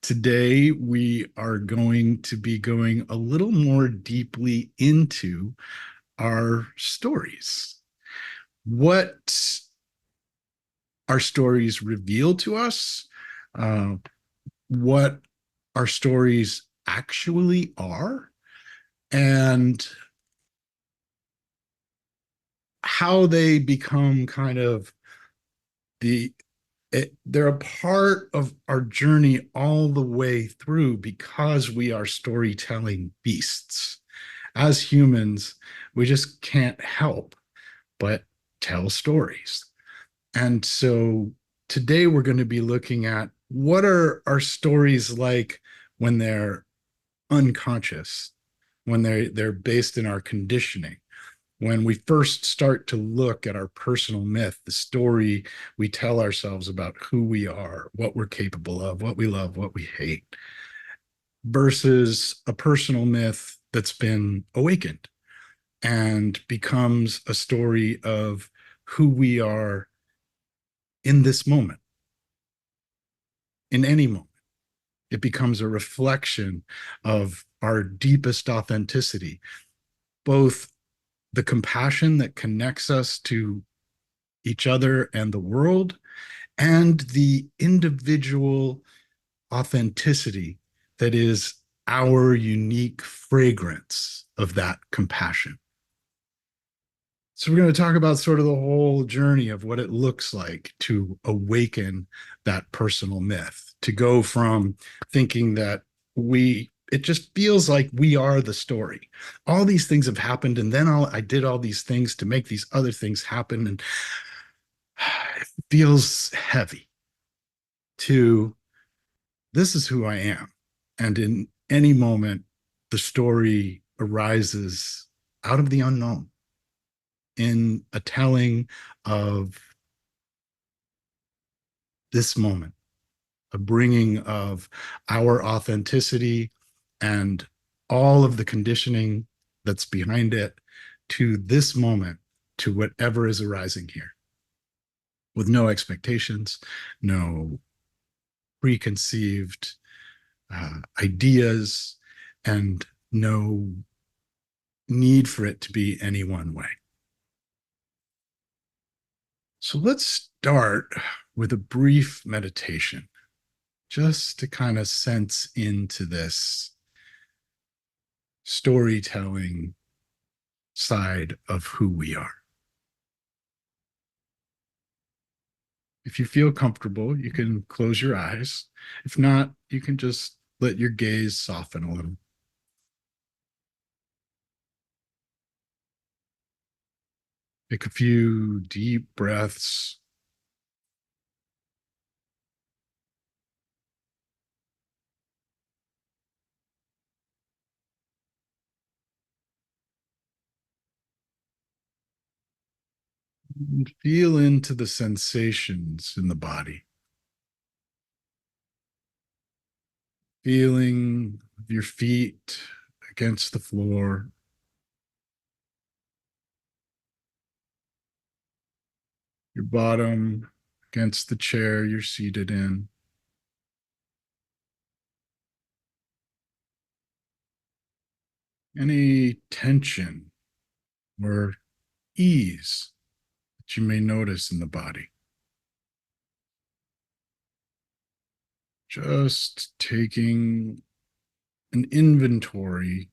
Today, we are going to be going a little more deeply into our stories. What our stories reveal to us, uh, what our stories actually are, and how they become kind of they're a part of our journey all the way through because we are storytelling beasts. As humans, we just can't help but tell stories. And so today we're going to be looking at what are our stories like when they're unconscious, when they're based in our conditioning, when we first start to look at our personal myth, the story we tell ourselves about who we are, what we're capable of, what we love, what we hate, versus a personal myth that's been awakened and becomes a story of who we are in this moment, in any moment. It becomes a reflection of our deepest authenticity, both the compassion that connects us to each other and the world, and the individual authenticity that is our unique fragrance of that compassion. So, we're going to talk about sort of the whole journey of what it looks like to awaken that personal myth, to go from thinking that it just feels like we are the story. All these things have happened, and then I did all these things to make these other things happen. And it feels heavy to this is who I am. And in any moment, the story arises out of the unknown in a telling of this moment, a bringing of our authenticity and all of the conditioning that's behind it to this moment, to whatever is arising here, with no expectations, no preconceived ideas, and no need for it to be any one way. So let's start with a brief meditation just to kind of sense into this storytelling side of who we are. If you feel comfortable, you can close your eyes. If not, you can just let your gaze soften a little. Take a few deep breaths. And feel into the sensations in the body. Feeling your feet against the floor, your bottom against the chair you're seated in. Any tension or ease that you may notice in the body. Just taking an inventory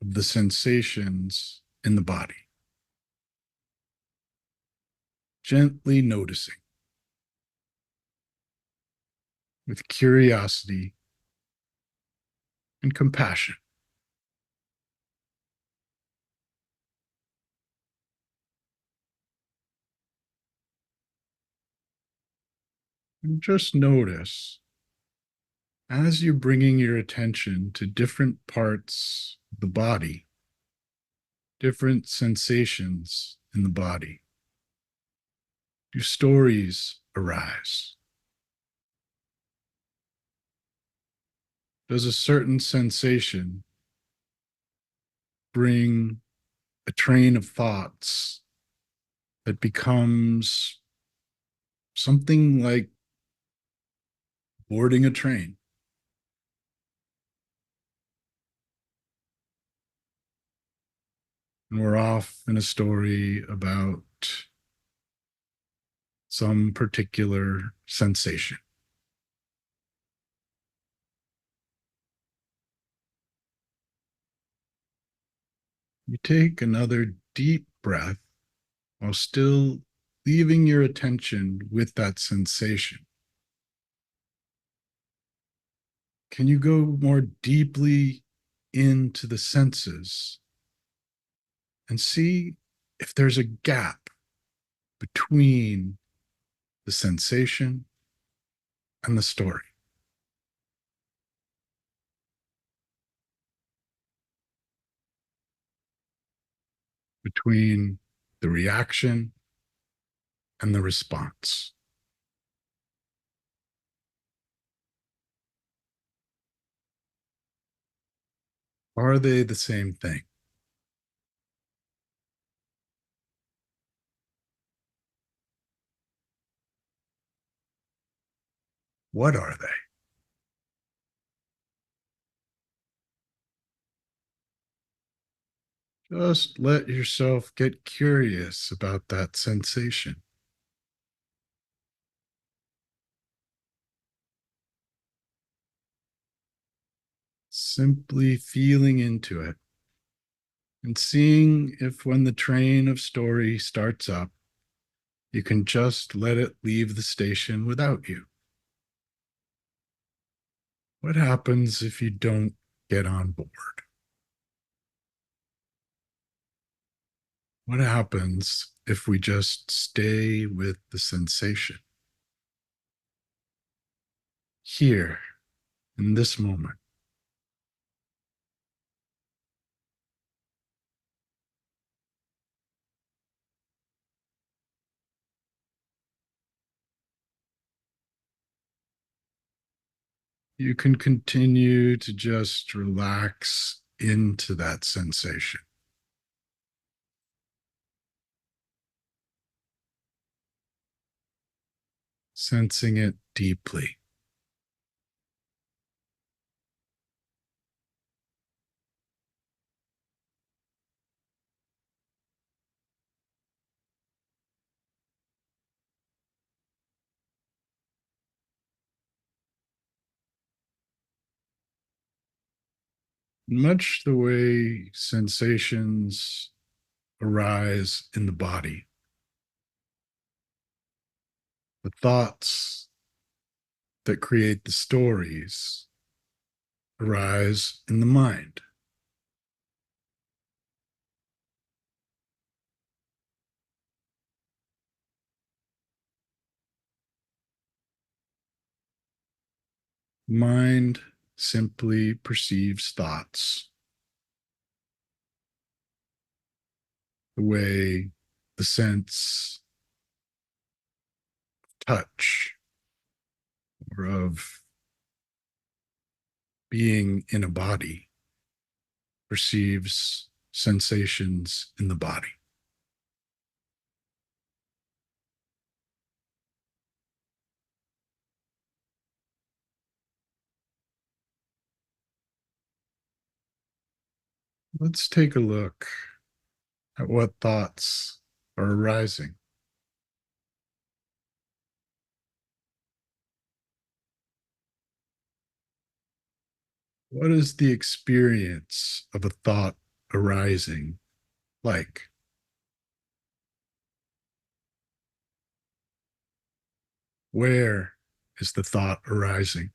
of the sensations in the body. Gently noticing with curiosity and compassion. And just notice as you're bringing your attention to different parts of the body, different sensations in the body, your stories arise. Does a certain sensation bring a train of thoughts that becomes something like boarding a train? And we're off in a story about some particular sensation. You take another deep breath while still leaving your attention with that sensation. Can you go more deeply into the senses and see if there's a gap between the sensation and the story, between the reaction and the response? Are they the same thing? What are they? Just let yourself get curious about that sensation. Simply feeling into it and seeing if, when the train of story starts up, you can just let it leave the station without you. What happens if you don't get on board? What happens if we just stay with the sensation here in this moment? You can continue to just relax into that sensation, sensing it deeply. Much the way sensations arise in the body, the thoughts that create the stories arise in the mind. Mind simply perceives thoughts the way the sense of touch or of being in a body perceives sensations in the body. Let's take a look at what thoughts are arising. What is the experience of a thought arising like? Where is the thought arising?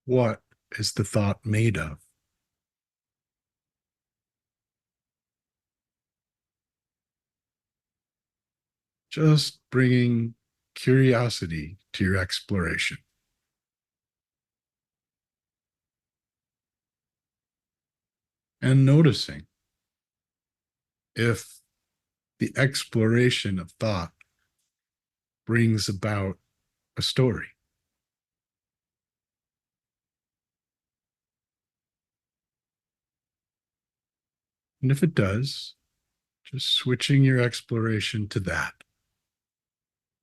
What is the thought made of? Just bringing curiosity to your exploration and noticing if the exploration of thought brings about a story. And if it does, just switching your exploration to that,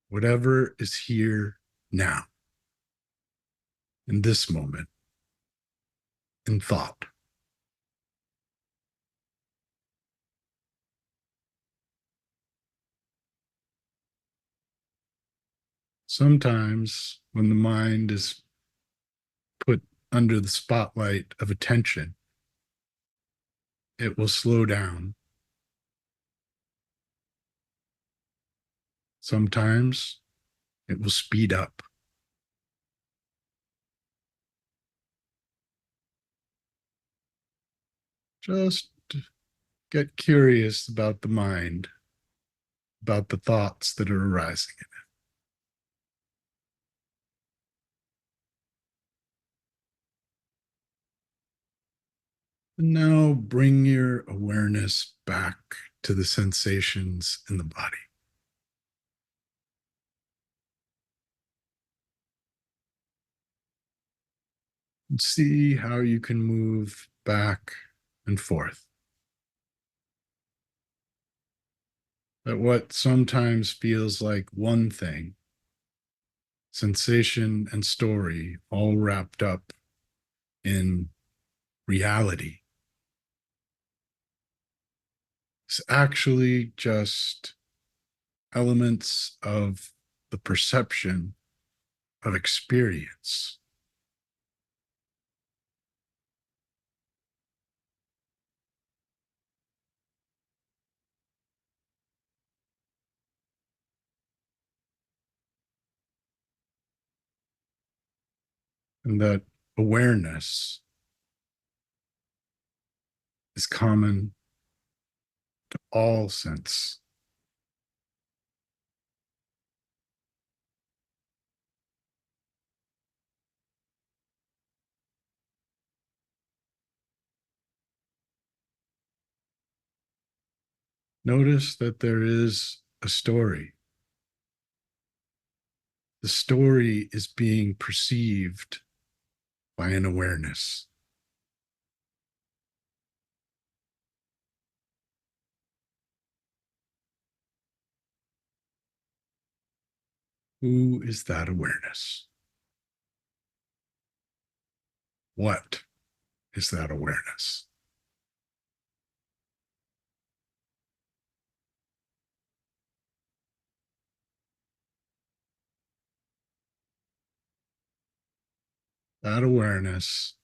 whatever is here now, in this moment, in thought. Sometimes, when the mind is put under the spotlight of attention, it will slow down. Sometimes it will speed up. Just get curious about the mind, about the thoughts that are arising. And now bring your awareness back to the sensations in the body. And see how you can move back and forth. That what sometimes feels like one thing, sensation and story, all wrapped up in reality, is actually just elements of the perception of experience. And that awareness is common to all sense. Notice that there is a story. The story is being perceived by an awareness. Who is that awareness? What is that awareness? That awareness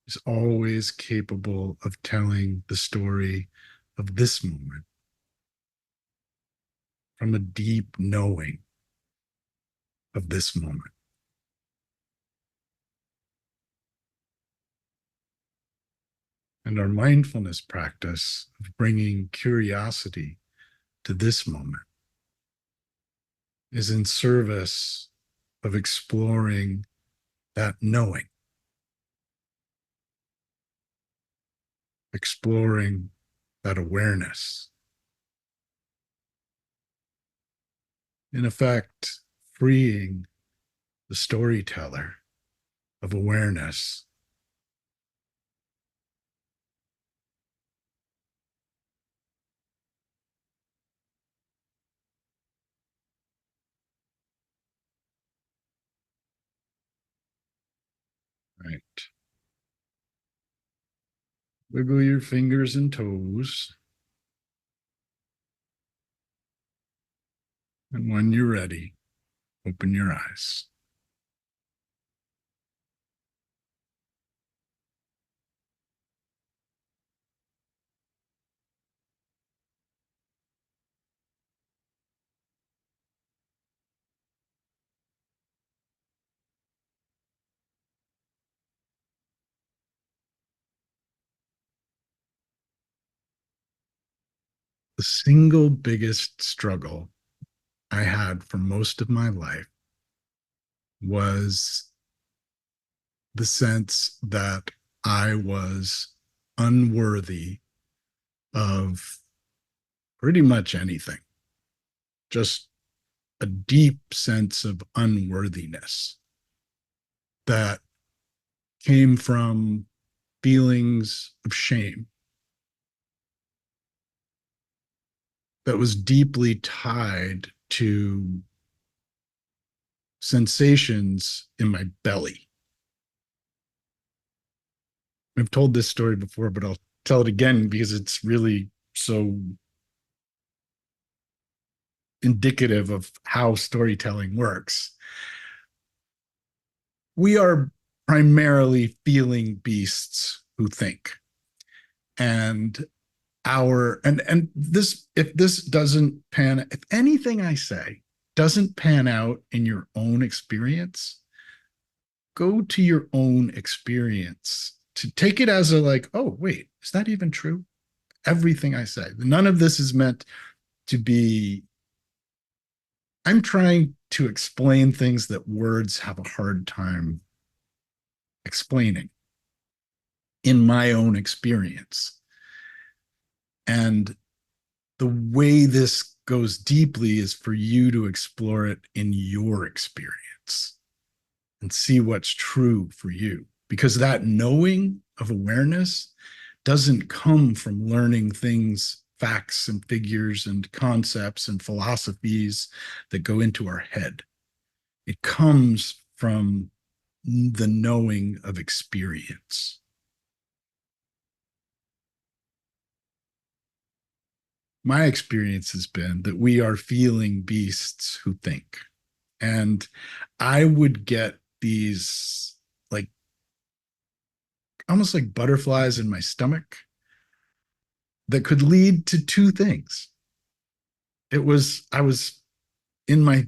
is always capable of telling the story of this moment from a deep knowing of this moment. And our mindfulness practice of bringing curiosity to this moment is in service of exploring that knowing, exploring that awareness. In effect, freeing the storyteller of awareness. Right. Wiggle your fingers and toes. And when you're ready, open your eyes. The single biggest struggle I had for most of my life was the sense that I was unworthy of pretty much anything, just a deep sense of unworthiness that came from feelings of shame that was deeply tied to sensations in my belly. I've told this story before, but I'll tell it again because it's really so indicative of how storytelling works. We are primarily feeling beasts who think. And and this, if this doesn't pan, if anything I say doesn't pan out in your own experience, go to your own experience to take it as a like, oh, wait, is that even true? Everything I say, none of this is meant to be, I'm trying to explain things that words have a hard time explaining in my own experience. And the way this goes deeply is for you to explore it in your experience and see what's true for you. Because that knowing of awareness doesn't come from learning things, facts and figures and concepts and philosophies that go into our head. It comes from the knowing of experience. My experience has been that we are feeling beasts who think. And I would get these like almost like butterflies in my stomach that could lead to two things. I was in my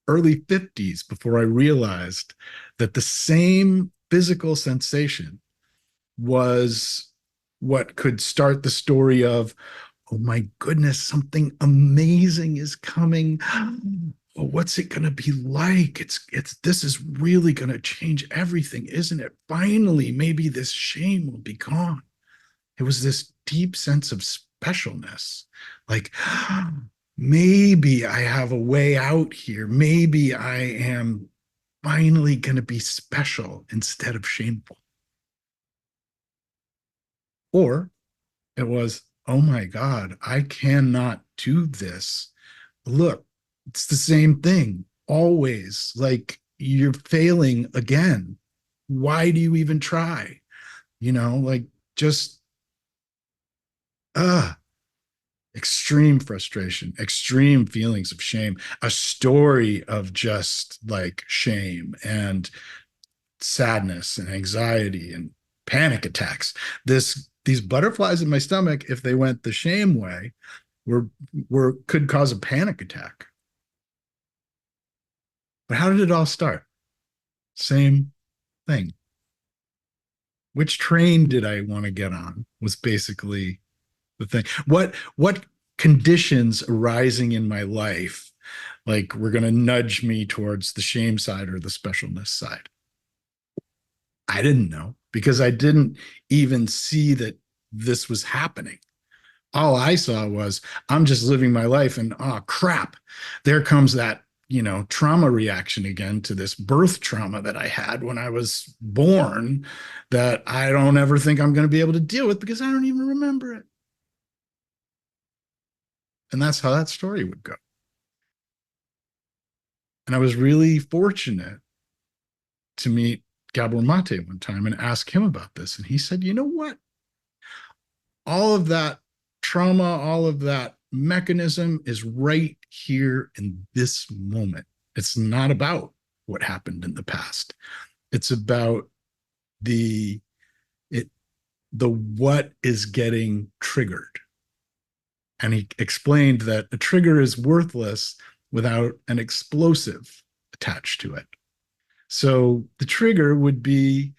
early 50s before I realized that the same physical sensation was what could start the story of, oh my goodness, something amazing is coming. Oh, what's it going to be like? This is really going to change everything, isn't it? Finally, maybe this shame will be gone. It was this deep sense of specialness. Like, maybe I have a way out here. Maybe I am finally going to be special instead of shameful. Or it was, oh my God, I cannot do this. Look, it's the same thing always. Like you're failing again. Why do you even try? Like just, uh, extreme frustration, extreme feelings of shame, a story of just like shame and sadness and anxiety and panic attacks. These butterflies in my stomach, if they went the shame way, were could cause a panic attack. But how did it all start? Same thing. Which train did I want to get on was basically the thing. What conditions arising in my life like were going to nudge me towards the shame side or the specialness side? I didn't know because I didn't even see that this was happening. All I saw was I'm just living my life and oh crap, there comes that, trauma reaction again to this birth trauma that I had when I was born that I don't ever think I'm going to be able to deal with because I don't even remember it. And that's how that story would go. And I was really fortunate to meet Gabor Mate one time and ask him about this. And he said, you know what? All of that trauma, all of that mechanism is right here in this moment. It's not about what happened in the past. It's about the it the what is getting triggered. And he explained that a trigger is worthless without an explosive attached to it. So the trigger would be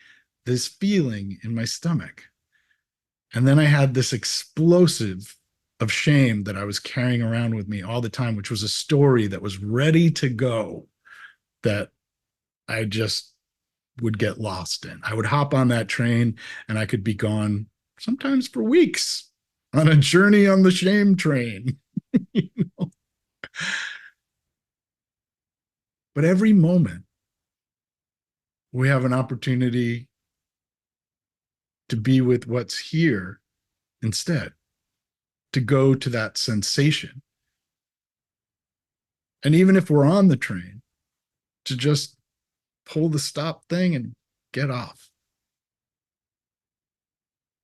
this feeling in my stomach. And then I had this explosive of shame that I was carrying around with me all the time, which was a story that was ready to go that I just would get lost in. I would hop on that train and I could be gone sometimes for weeks on a journey on the shame train. you know? But every moment we have an opportunity to be with what's here instead, to go to that sensation. And even if we're on the train, to just pull the stop thing and get off.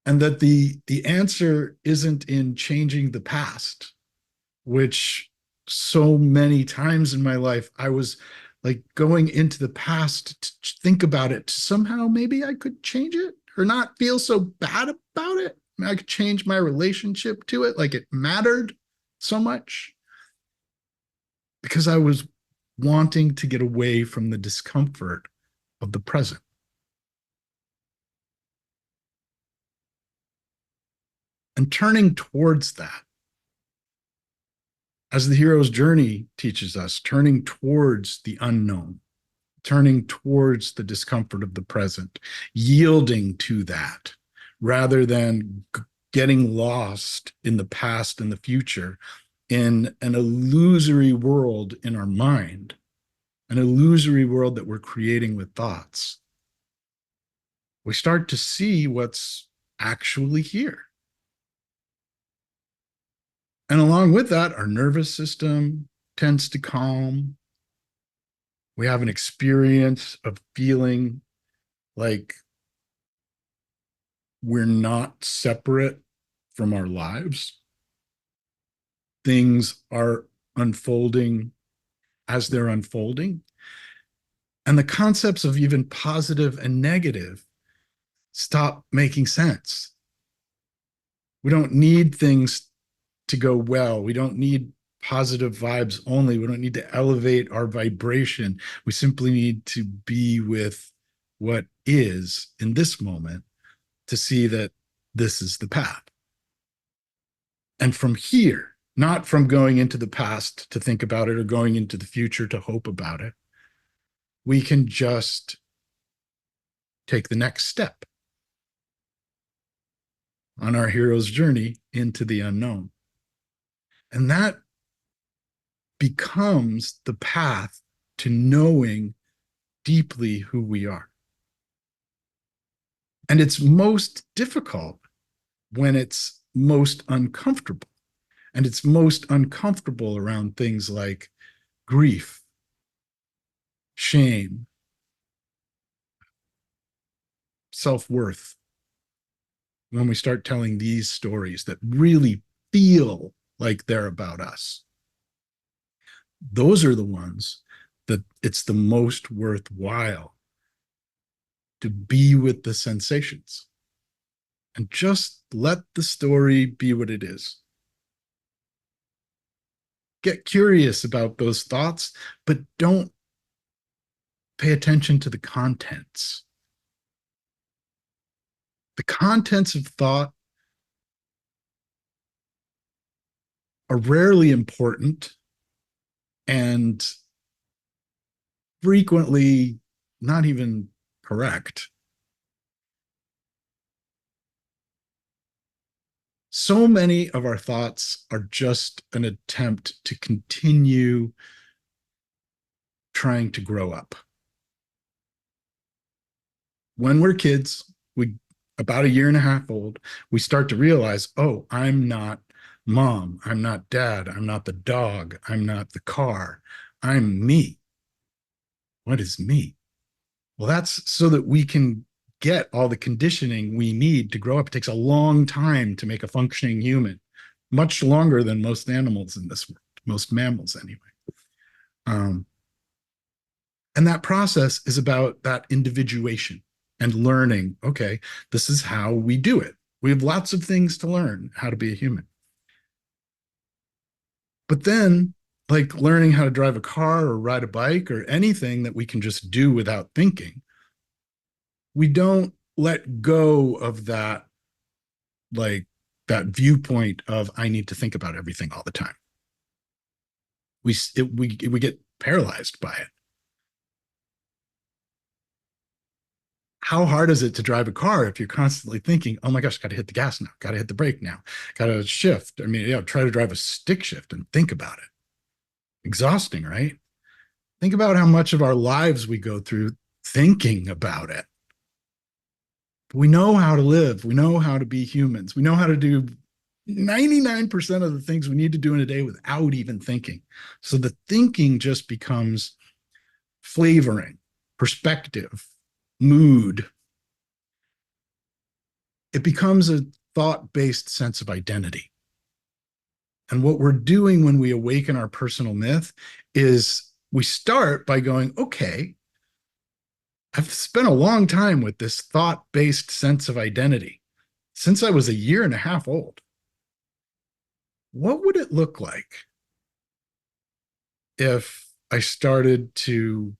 And that the answer isn't in changing the past, which so many times in my life, I was like going into the past to think about it. Somehow, maybe I could change it or not feel so bad about it. I could change my relationship to it, like it mattered so much because I was wanting to get away from the discomfort of the present. And turning towards that, as the hero's journey teaches us, turning towards the unknown, turning towards the discomfort of the present, yielding to that rather than getting lost in the past and the future in an illusory world in our mind, an illusory world that we're creating with thoughts. We start to see what's actually here. And along with that, our nervous system tends to calm. We have an experience of feeling like we're not separate from our lives. Things are unfolding as they're unfolding. And the concepts of even positive and negative stop making sense. We don't need things to go well. We don't need positive vibes only. We don't need to elevate our vibration. We simply need to be with what is in this moment to see that this is the path. And from here, not from going into the past to think about it or going into the future to hope about it, we can just take the next step on our hero's journey into the unknown. And that becomes the path to knowing deeply who we are. And it's most difficult when it's most uncomfortable. And it's most uncomfortable around things like grief, shame, self worth. When we start telling these stories that really feel like they're about us, those are the ones that it's the most worthwhile to be with the sensations and just let the story be what it is. Get curious about those thoughts, but don't pay attention to the contents. The contents of thought are rarely important and frequently not even correct. So many of our thoughts are just an attempt to continue trying to grow up. When we're kids, we about a year and a half old, we start to realize, oh, I'm not mom, I'm not dad, I'm not the dog, I'm not the car, I'm me. What is me? Well, that's so that we can get all the conditioning we need to grow up. It takes a long time to make a functioning human, much longer than most animals in this world, most mammals anyway. Um, and that process is about that individuation and learning, okay, this is how we do it. We have lots of things to learn how to be a human. But then, like learning how to drive a car or ride a bike or anything that we can just do without thinking, we don't let go of that, like that viewpoint of I need to think about everything all the time. We get paralyzed by it. How hard is it to drive a car if you're constantly thinking, oh my gosh, got to hit the gas now, got to hit the brake now, got to shift? I mean, try to drive a stick shift and think about it. Exhausting, right? Think about how much of our lives we go through thinking about it. We know how to live. We know how to be humans. We know how to do 99% of the things we need to do in a day without even thinking. So the thinking just becomes flavoring, perspective, mood. It becomes a thought based sense of identity. And what we're doing when we awaken our personal myth is we start by going, okay, I've spent a long time with this thought based sense of identity since I was a year and a half old. What would it look like if I started to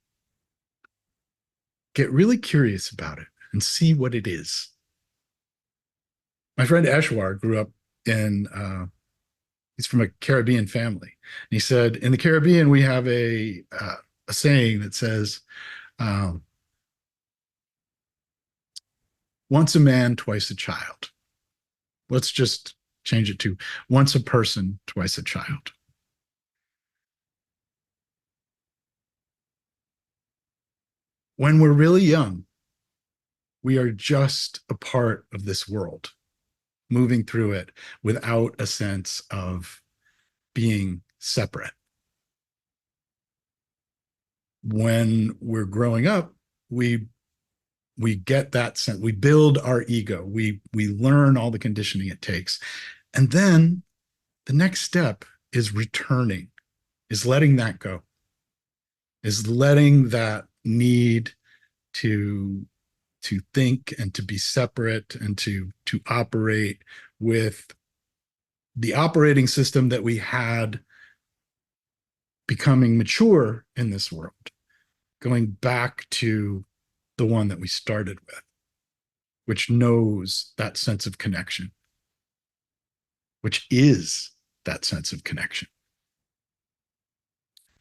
get really curious about it and see what it is? My friend Eshwar grew up in, he's from a Caribbean family. And he said, in the Caribbean, we have a saying that says, um, once a man, twice a child. Let's just change it to once a person, twice a child. When we're really young, we are just a part of this world, moving through it without a sense of being separate. When we're growing up, we get that sense, we build our ego, we learn all the conditioning it takes. And then the next step is returning, is letting that go, is letting that need to think and to be separate and to operate with the operating system that we had becoming mature in this world, going back to the one that we started with, which knows that sense of connection, which is that sense of connection.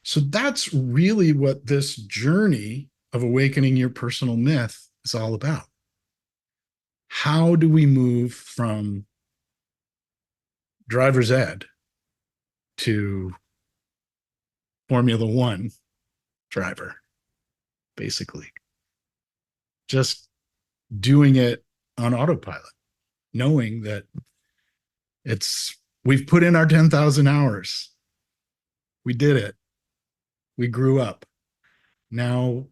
So that's really what this journey of awakening your personal myth is all about. How do we move from driver's ed to Formula One driver, basically? Just doing it on autopilot, knowing that we've put in our 10,000 hours. We did it. We grew up. Now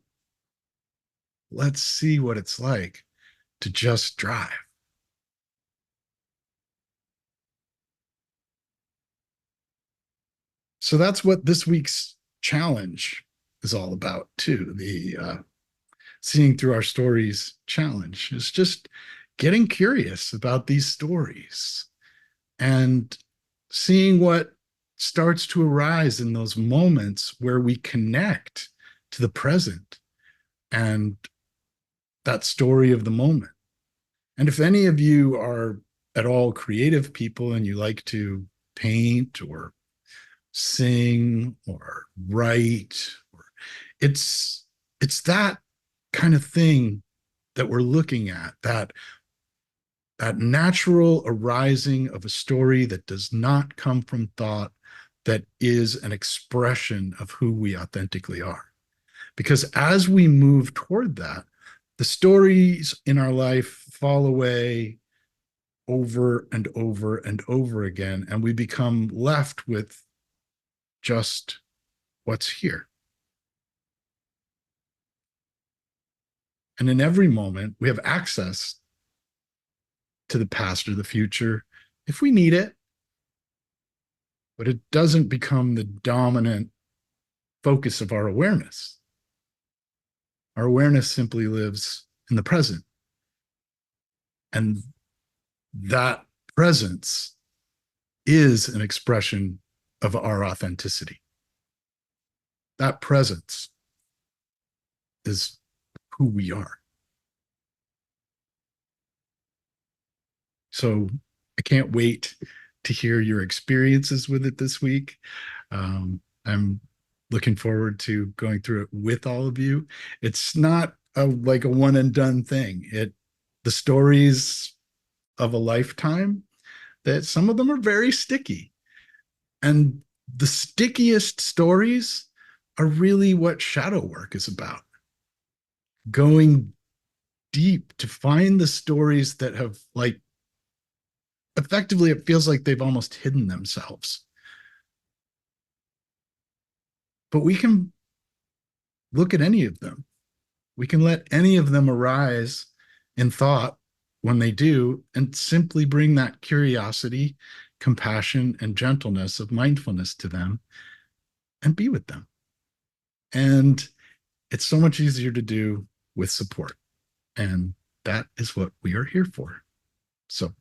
let's see what it's like to just drive. So that's what this week's challenge is all about, too. The Seeing Through Our Stories challenge is just getting curious about these stories and seeing what starts to arise in those moments where we connect to the present and that story of the moment. And if any of you are at all creative people and you like to paint or sing or write, or it's that kind of thing that we're looking at, that natural arising of a story that does not come from thought, that is an expression of who we authentically are. Because as we move toward that, the stories in our life fall away over and over and over again, and we become left with just what's here. And in every moment, we have access to the past or the future if we need it, but it doesn't become the dominant focus of our awareness. Our awareness simply lives in the present. And that presence is an expression of our authenticity. That presence is who we are. So I can't wait to hear your experiences with it this week. I'm looking forward to going through it with all of you. It's not like a one and done thing. The stories of a lifetime, that some of them are very sticky. And the stickiest stories are really what shadow work is about. Going deep to find the stories that have, like, effectively, it feels like they've almost hidden themselves. But we can look at any of them. We can let any of them arise in thought when they do, and simply bring that curiosity compassion and gentleness of mindfulness to them and be with them. And it's so much easier to do with support. And that is what we are here for. So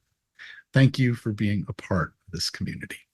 thank you for being a part of this community.